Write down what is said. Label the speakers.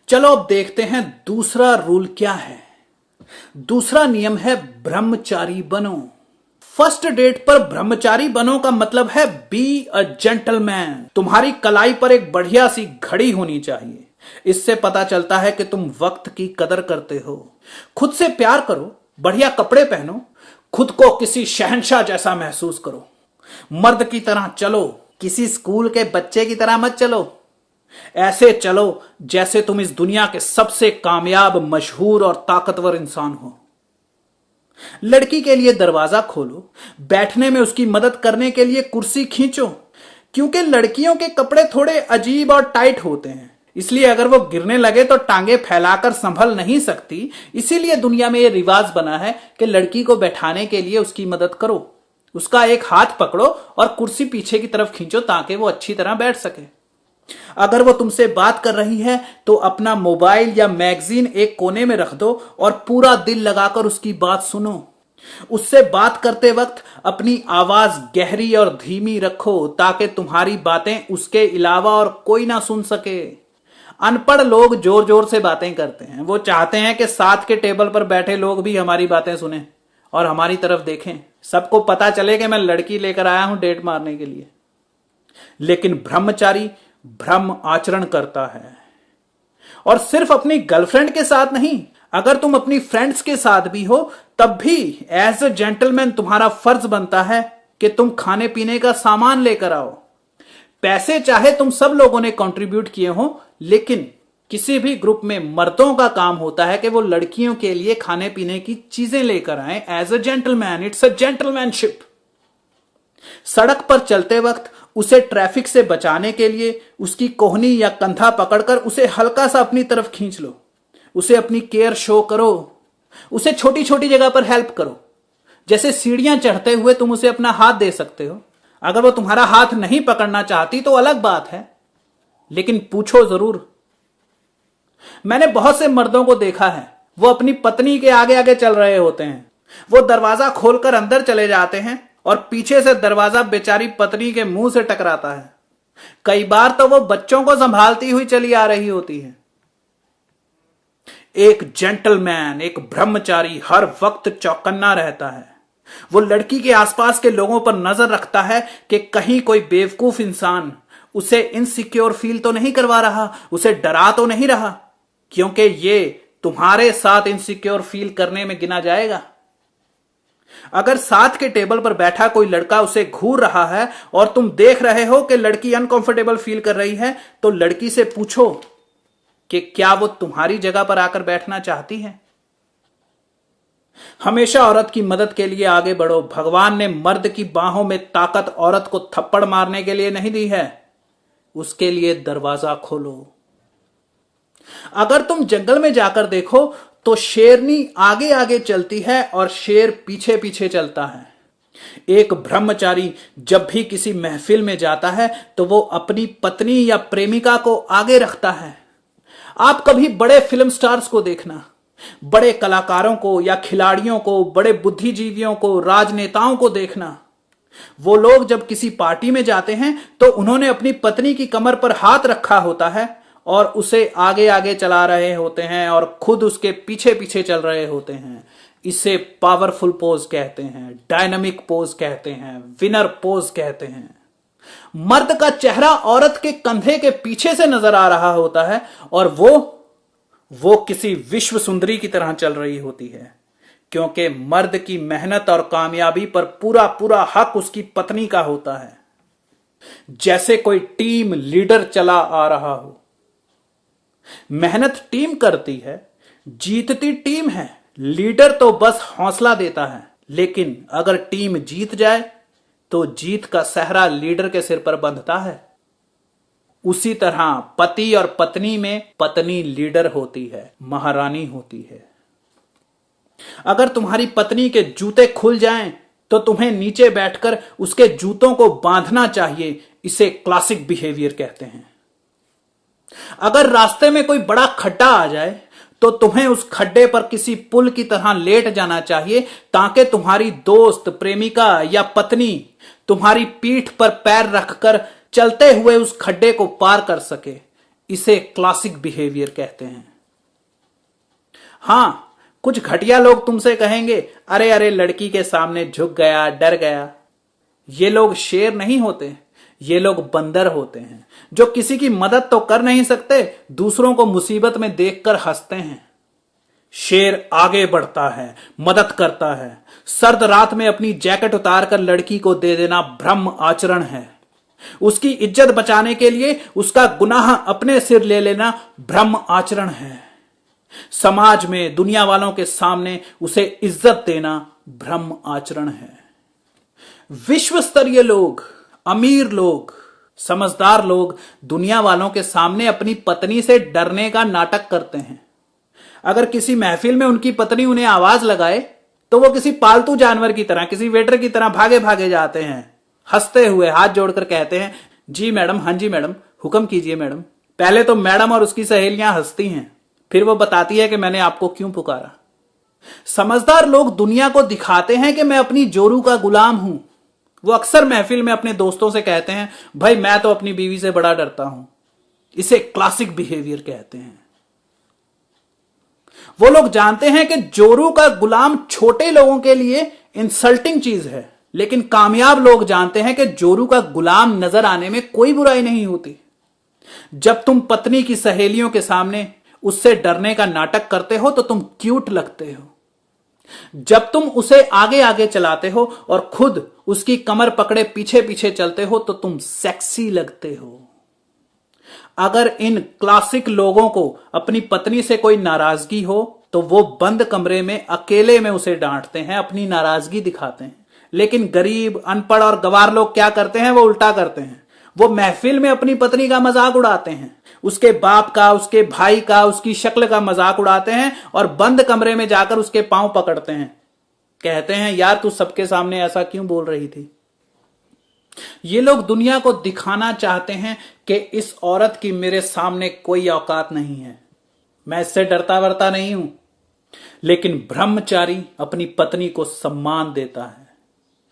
Speaker 1: चलो अब देखते हैं दूसरा रूल क्या है। दूसरा नियम है ब्रह्मचारी बनो। फर्स्ट डेट पर ब्रह्मचारी बनो का मतलब है बी अ जेंटलमैन। तुम्हारी कलाई पर एक बढ़िया सी घड़ी होनी चाहिए। इससे पता चलता है कि तुम वक्त की कदर करते हो। खुद से प्यार करो, बढ़िया कपड़े पहनो, खुद को किसी शहंशाह जैसा महसूस करो। मर्द की तरह चलो, किसी स्कूल के बच्चे की तरह मत चलो। ऐसे चलो जैसे तुम इस दुनिया के सबसे कामयाब, मशहूर और ताकतवर इंसान हो। लड़की के लिए दरवाजा खोलो, बैठने में उसकी मदद करने के लिए कुर्सी खींचो, क्योंकि लड़कियों के कपड़े थोड़े अजीब और टाइट होते हैं, इसलिए अगर वो गिरने लगे तो टांगे फैलाकर संभल नहीं सकती। इसीलिए दुनिया में यह रिवाज बना है कि लड़की को बैठाने के लिए उसकी मदद करो, उसका एक हाथ पकड़ो और कुर्सी पीछे की तरफ खींचो ताकि वो अच्छी तरह बैठ सके। अगर वो तुमसे बात कर रही है तो अपना मोबाइल या मैगजीन एक कोने में रख दो और पूरा दिल लगाकर उसकी बात सुनो। उससे बात करते वक्त अपनी आवाज गहरी और धीमी रखो ताकि तुम्हारी बातें उसके अलावा और कोई ना सुन सके। अनपढ़ लोग जोर जोर से बातें करते हैं। वो चाहते हैं कि साथ के टेबल पर बैठे लोग भी हमारी बातें सुने और हमारी तरफ देखें, सबको पता चले कि मैं लड़की लेकर आया हूं डेट मारने के लिए। लेकिन ब्रह्मचारी ब्रह्म आचरण करता है, और सिर्फ अपनी गर्लफ्रेंड के साथ नहीं, अगर तुम अपनी फ्रेंड्स के साथ भी हो तब भी एज अ जेंटलमैन तुम्हारा फर्ज बनता है कि तुम खाने पीने का सामान लेकर आओ। पैसे चाहे तुम सब लोगों ने कंट्रीब्यूट किए हो, लेकिन किसी भी ग्रुप में मर्दों का काम होता है कि वो लड़कियों के लिए खाने पीने की चीजें लेकर आए as a gentleman. It's a gentlemanship. सड़क पर चलते वक्त उसे ट्रैफिक से बचाने के लिए उसकी कोहनी या कंधा पकड़कर उसे हल्का सा अपनी तरफ खींच लो। उसे अपनी केयर शो करो। उसे छोटी छोटी जगह पर हेल्प करो। जैसे सीढ़ियां चढ़ते हुए तुम उसे अपना हाथ दे सकते हो। अगर वो तुम्हारा हाथ नहीं पकड़ना चाहती तो अलग बात है, लेकिन पूछो जरूर। मैंने बहुत से मर्दों को देखा है, वो अपनी पत्नी के आगे आगे चल रहे होते हैं। वो दरवाजा खोलकर अंदर चले जाते हैं और पीछे से दरवाजा बेचारी पत्नी के मुंह से टकराता है। कई बार तो वो बच्चों को संभालती हुई चली आ रही होती है। एक जेंटलमैन, एक ब्रह्मचारी हर वक्त चौकन्ना रहता है। वो लड़की के आसपास के लोगों पर नजर रखता है कि कहीं कोई बेवकूफ इंसान उसे इनसिक्योर फील तो नहीं करवा रहा, उसे डरा तो नहीं रहा, क्योंकि ये तुम्हारे साथ इनसिक्योर फील करने में गिना जाएगा। अगर साथ के टेबल पर बैठा कोई लड़का उसे घूर रहा है और तुम देख रहे हो कि लड़की अनकंफर्टेबल फील कर रही है, तो लड़की से पूछो कि क्या वो तुम्हारी जगह पर आकर बैठना चाहती है। हमेशा औरत की मदद के लिए आगे बढ़ो। भगवान ने मर्द की बाहों में ताकत औरत को थप्पड़ मारने के लिए नहीं दी है, उसके लिए दरवाजा खोलो। अगर तुम जंगल में जाकर देखो तो शेरनी आगे आगे चलती है और शेर पीछे पीछे चलता है। एक ब्रह्मचारी जब भी किसी महफिल में जाता है तो वो अपनी पत्नी या प्रेमिका को आगे रखता है। आप कभी बड़े फिल्म स्टार्स को देखना, बड़े कलाकारों को या खिलाड़ियों को, बड़े बुद्धिजीवियों को, राजनेताओं को देखना। वो लोग जब किसी पार्टी में जाते हैं तो उन्होंने अपनी पत्नी की कमर पर हाथ रखा होता है और उसे आगे आगे चला रहे होते हैं और खुद उसके पीछे पीछे चल रहे होते हैं। इसे पावरफुल पोज कहते हैं, डायनामिक पोज कहते हैं, विनर पोज कहते हैं। मर्द का चेहरा औरत के कंधे के पीछे से नजर आ रहा होता है और वो किसी विश्व सुंदरी की तरह चल रही होती है, क्योंकि मर्द की मेहनत और कामयाबी पर पूरा पूरा हक उसकी पत्नी का होता है। जैसे कोई टीम लीडर चला आ रहा हो। मेहनत टीम करती है, जीतती टीम है, लीडर तो बस हौसला देता है। लेकिन अगर टीम जीत जाए तो जीत का सहरा लीडर के सिर पर बंधता है। उसी तरह पति और पत्नी में पत्नी लीडर होती है, महारानी होती है। अगर तुम्हारी पत्नी के जूते खुल जाएं तो तुम्हें नीचे बैठकर उसके जूतों को बांधना चाहिए। इसे क्लासिक बिहेवियर कहते हैं। अगर रास्ते में कोई बड़ा खड्डा आ जाए तो तुम्हें उस खड्डे पर किसी पुल की तरह लेट जाना चाहिए ताकि तुम्हारी दोस्त, प्रेमिका या पत्नी तुम्हारी पीठ पर पैर रखकर चलते हुए उस खड्डे को पार कर सके। इसे क्लासिक बिहेवियर कहते हैं। हां, कुछ घटिया लोग तुमसे कहेंगे, अरे अरे लड़की के सामने झुक गया, डर गया। ये लोग शेर नहीं होते, ये लोग बंदर होते हैं, जो किसी की मदद तो कर नहीं सकते, दूसरों को मुसीबत में देखकर हंसते हैं। शेर आगे बढ़ता है, मदद करता है। सर्द रात में अपनी जैकेट उतारकर लड़की को दे देना ब्रह्म आचरण है। उसकी इज्जत बचाने के लिए उसका गुनाह अपने सिर ले लेना ब्रह्म आचरण है। समाज में दुनिया वालों के सामने उसे इज्जत देना ब्रह्म आचरण है। विश्व स्तरीय लोग, अमीर लोग, समझदार लोग दुनिया वालों के सामने अपनी पत्नी से डरने का नाटक करते हैं। अगर किसी महफिल में उनकी पत्नी उन्हें आवाज लगाए तो वो किसी पालतू जानवर की तरह, किसी वेटर की तरह भागे भागे जाते हैं, हंसते हुए हाथ जोड़कर कहते हैं, जी मैडम, हाँ जी मैडम, हुक्म कीजिए मैडम। पहले तो मैडम और उसकी सहेलियां हंसती हैं, फिर वो बताती है कि मैंने आपको क्यों पुकारा। समझदार लोग दुनिया को दिखाते हैं कि मैं अपनी जोरू का गुलाम हूं। वो अक्सर महफिल में अपने दोस्तों से कहते हैं, भाई मैं तो अपनी बीवी से बड़ा डरता हूं। इसे क्लासिक बिहेवियर कहते हैं। वो लोग जानते हैं कि जोरू का गुलाम छोटे लोगों के लिए इंसल्टिंग चीज है, लेकिन कामयाब लोग जानते हैं कि जोरू का गुलाम नजर आने में कोई बुराई नहीं होती। जब तुम पत्नी की सहेलियों के सामने उससे डरने का नाटक करते हो तो तुम क्यूट लगते हो। जब तुम उसे आगे आगे चलाते हो और खुद उसकी कमर पकड़े पीछे पीछे चलते हो तो तुम सेक्सी लगते हो। अगर इन क्लासिक लोगों को अपनी पत्नी से कोई नाराजगी हो तो वो बंद कमरे में अकेले में उसे डांटते हैं, अपनी नाराजगी दिखाते हैं। लेकिन गरीब, अनपढ़ और गवार लोग क्या करते हैं? वो उल्टा करते हैं। वो महफिल में अपनी पत्नी का मजाक उड़ाते हैं, उसके बाप का, उसके भाई का, उसकी शक्ल का मजाक उड़ाते हैं और बंद कमरे में जाकर उसके पांव पकड़ते हैं। कहते हैं, यार तू सबके सामने ऐसा क्यों बोल रही थी? ये लोग दुनिया को दिखाना चाहते हैं कि इस औरत की मेरे सामने कोई औकात नहीं है, मैं इससे डरता वरता नहीं हूं। लेकिन ब्रह्मचारी अपनी पत्नी को सम्मान देता है।